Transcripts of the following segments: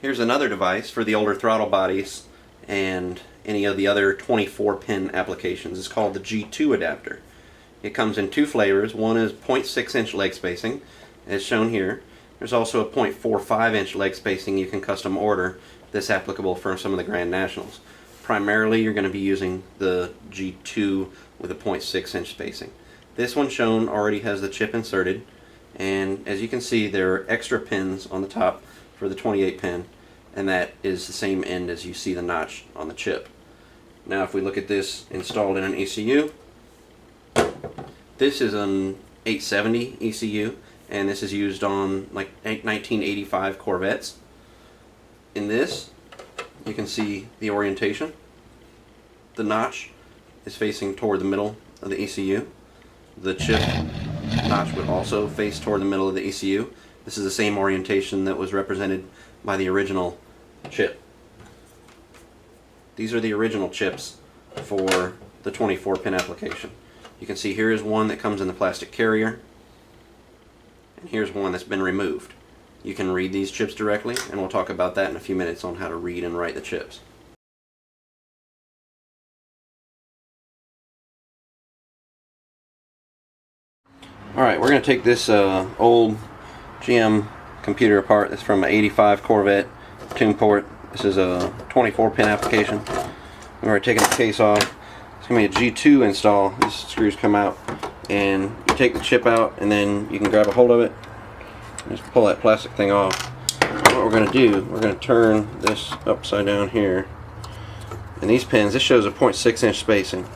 Here's another device for the older throttle bodies and any of the other 24 pin applications. It's called the G2 adapter. It comes in two flavors. One is 0.6 inch leg spacing, as shown here. There's also a 0.45 inch leg spacing you can custom order. This applicable for some of the Grand Nationals. Primarily you're going to be using the G2 with a 0.6 inch spacing. This one shown already has the chip inserted, and as you can see there are extra pins on the top for the 28 pin, and that is the same end as you see the notch on the chip. Now if we look at this installed in an ECU, this is an 870 ECU, and this is used on like 1985 Corvettes. In this you can see the orientation. The notch is facing toward the middle of the ECU. The chip notch would also face toward the middle of the ECU. This is the same orientation that was represented by the original chip. These are the original chips for the 24 pin application. You can see here is one that comes in the plastic carrier, and here's one that's been removed. You can read these chips directly, and we'll talk about that in a few minutes on how to read and write the chips. Alright, we're going to take this old GM computer apart. It's from an 85 Corvette tune port. This is a 24 pin application. We've already taken the case off. It's going to be a G2 install. These screws come out, and you take the chip out, and then you can grab a hold of it and just pull that plastic thing off. What we're going to do, we're going to turn this upside down here, and these pins, this shows a 0.6 inch spacing.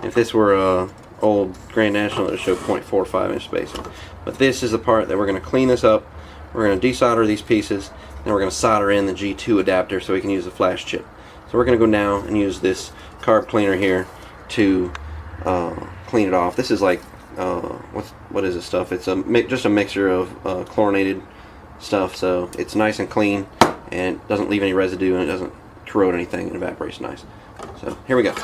If this were a old Grand National, it would show 0.45 inch spacing. But this is the part that we're going to clean this up. We're going to desolder these pieces, and we're going to solder in the G2 adapter so we can use the flash chip. So we're going to go now and use this carb cleaner here to clean it off. This is like what is this stuff? It's just a mixture of chlorinated stuff, so it's nice and clean and doesn't leave any residue, and it doesn't corrode anything, and evaporates nice. So here we go.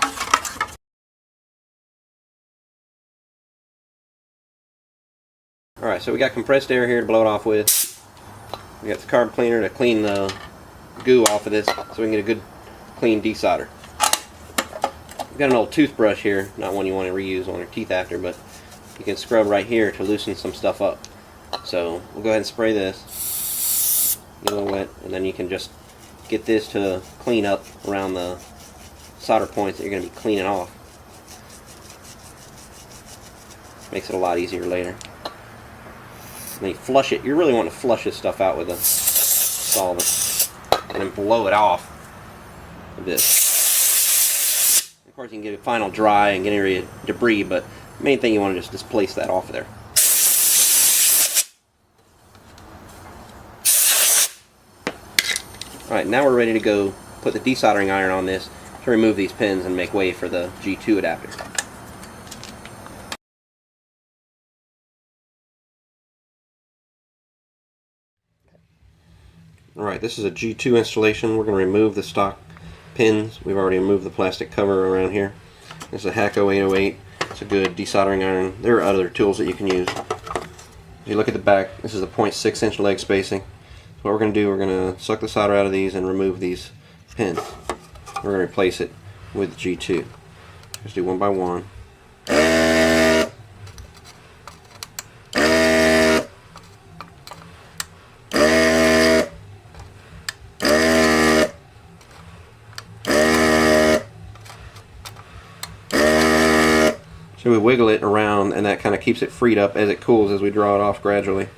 Alright, so we got compressed air here to blow it off with. We got the carb cleaner to clean the goo off of this so we can get a good clean desolder. We've got an old toothbrush here, not one you want to reuse on your teeth after, but you can scrub right here to loosen some stuff up. So we'll go ahead and spray this, get a little wet, and then you can just get this to clean up around the solder points that you're going to be cleaning off. Makes it a lot easier later. And then you flush it. You really want to flush this stuff out with a solvent, and then blow it off with this. Of course, you can get it final dry and get any debris, but the main thing you want to just displace that off of there. Alright, now we're ready to go put the desoldering iron on this to remove these pins and make way for the G2 adapter. Alright, this is a G2 installation. We're going to remove the stock pins. We've already removed the plastic cover around here. This is a Hacko 808. It's a good desoldering iron. There are other tools that you can use. If you look at the back, this is a 0.6 inch leg spacing. So what we're going to do, we're going to suck the solder out of these and remove these pins. We're going to replace it with G2. Just do one by one. So we wiggle it around, and that kind of keeps it freed up as it cools as we draw it off gradually.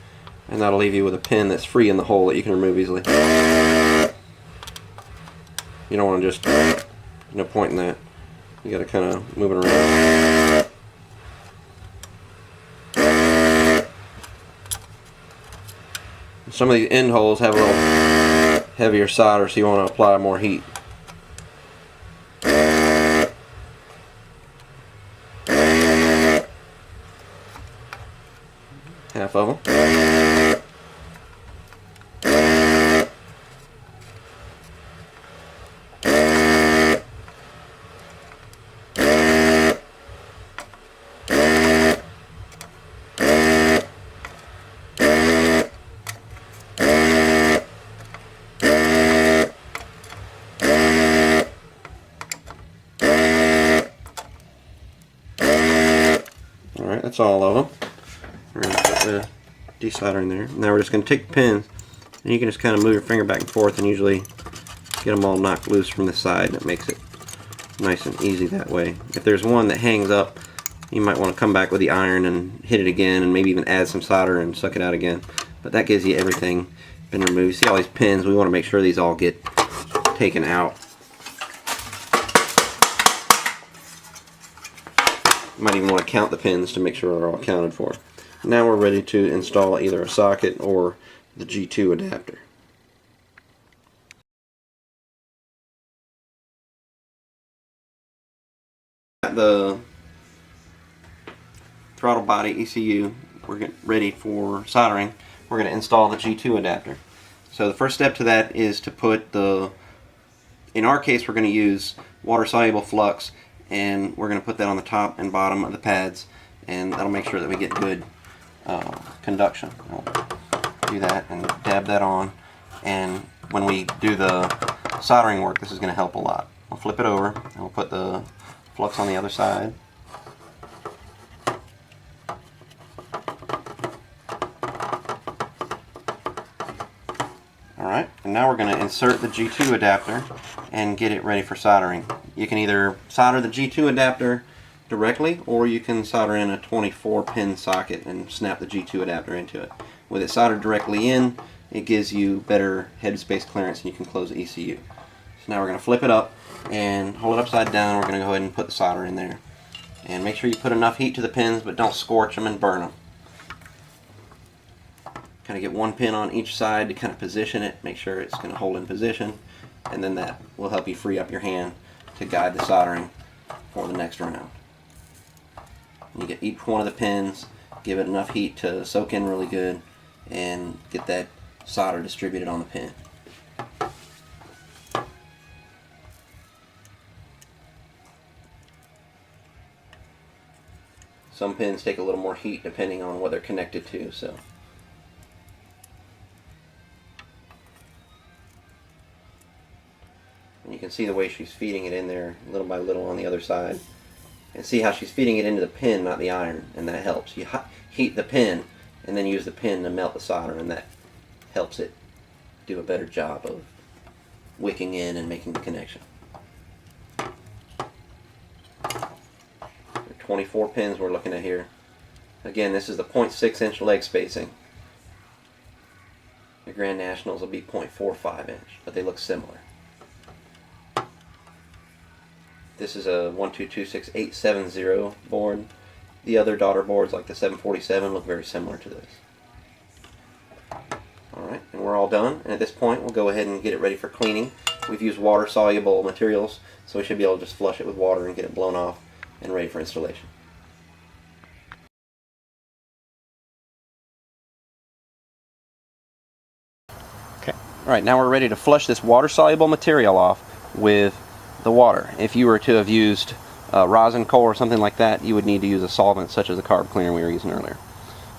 And that'll leave you with a pin that's free in the hole that you can remove easily. You don't want to just, there's no point in that. You got to kind of move it around. Some of these end holes have a little heavier solder, so you want to apply more heat. Half of them. Alright, that's all of them. We're going to put the desolder in there. Now we're just going to take the pins, and you can just kind of move your finger back and forth and usually get them all knocked loose from the side, and it makes it nice and easy that way. If there's one that hangs up, you might want to come back with the iron and hit it again, and maybe even add some solder and suck it out again. But that gives you everything been removed. You see all these pins, we want to make sure these all get taken out. You might even want to count the pins to make sure they're all accounted for. Now we're ready to install either a socket or the G2 adapter. The throttle body ECU, we're getting ready for soldering. We're going to install the G2 adapter. So the first step to that is to put the, in our case we're going to use water soluble flux, and we're going to put that on the top and bottom of the pads, and that'll make sure that we get good conduction. We'll do that and dab that on, and when we do the soldering work, this is going to help a lot. We'll flip it over and we'll put the flux on the other side. Alright, and now we're going to insert the G2 adapter and get it ready for soldering. You can either solder the G2 adapter directly, or you can solder in a 24-pin socket and snap the G2 adapter into it. With it soldered directly in, it gives you better headspace clearance and you can close the ECU. So now we're going to flip it up and hold it upside down. We're going to go ahead and put the solder in there. And make sure you put enough heat to the pins, but don't scorch them and burn them. Kind of get one pin on each side to kind of position it, make sure it's going to hold in position, and then that will help you free up your hand to guide the soldering for the next round. You get each one of the pins, give it enough heat to soak in really good, and get that solder distributed on the pin. Some pins take a little more heat depending on what they're connected to, so. And you can see the way she's feeding it in there little by little on the other side. And see how she's feeding it into the pin, not the iron, and that helps. You heat the pin and then use the pin to melt the solder, and that helps it do a better job of wicking in and making the connection. 24 pins we're looking at here. Again, this is the 0.6-inch leg spacing. The Grand Nationals will be 0.45 inch, but they look similar. This is a 1226870 board. The other daughter boards, like the 747, look very similar to this. Alright, and we're all done. And at this point, we'll go ahead and get it ready for cleaning. We've used water-soluble materials, so we should be able to just flush it with water and get it blown off and ready for installation. Okay, alright, now we're ready to flush this water-soluble material off with the water. If you were to have used rosin, coal, or something like that, you would need to use a solvent such as the carb cleaner we were using earlier.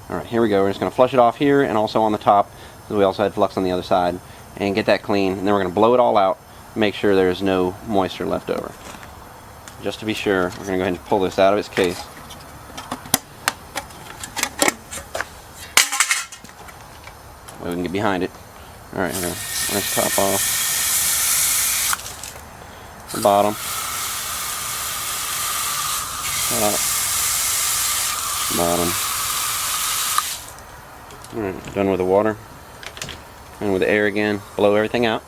Alright, here we go. We're just going to flush it off here and also on the top, because we also had flux on the other side, and get that clean. And then we're going to blow it all out, make sure there's no moisture left over. Just to be sure, we're going to go ahead and pull this out of its case. We can get behind it. Alright, we're going to rinse the top off. The bottom. Top. Bottom. Alright, done with the water. And with the air again, blow everything out.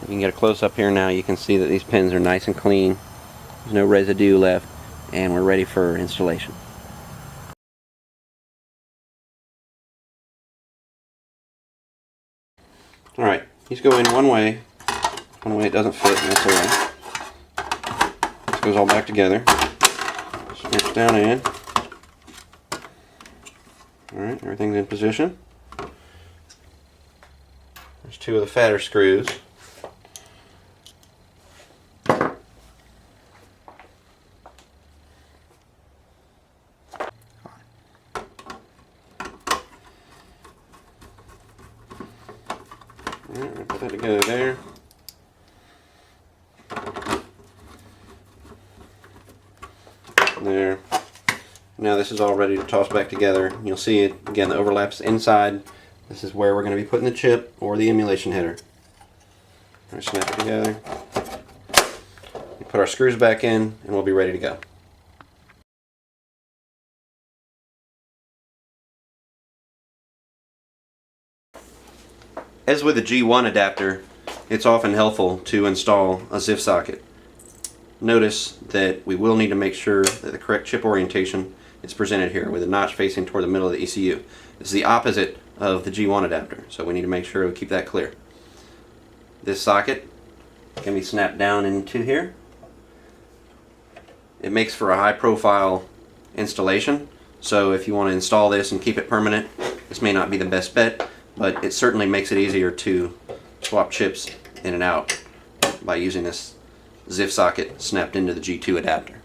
You can get a close-up here now. You can see that these pins are nice and clean. There's no residue left, and we're ready for installation. Alright, these go in one way it doesn't fit, and that's alright. This goes all back together. Snip down in. Alright, everything's in position. There's two of the fatter screws. Alright, put that together there. There. Now this is all ready to toss back together. You'll see it again, the overlaps inside. This is where we're going to be putting the chip or the emulation header. Snap it together. We put our screws back in and we'll be ready to go. As with the G1 adapter, it's often helpful to install a ZIF socket. Notice that we will need to make sure that the correct chip orientation is presented here with a notch facing toward the middle of the ECU. This is the opposite of the G1 adapter, so we need to make sure we keep that clear. This socket can be snapped down into here. It makes for a high profile installation, so if you want to install this and keep it permanent, this may not be the best bet, but it certainly makes it easier to swap chips in and out by using this ZIF socket snapped into the G2 adapter.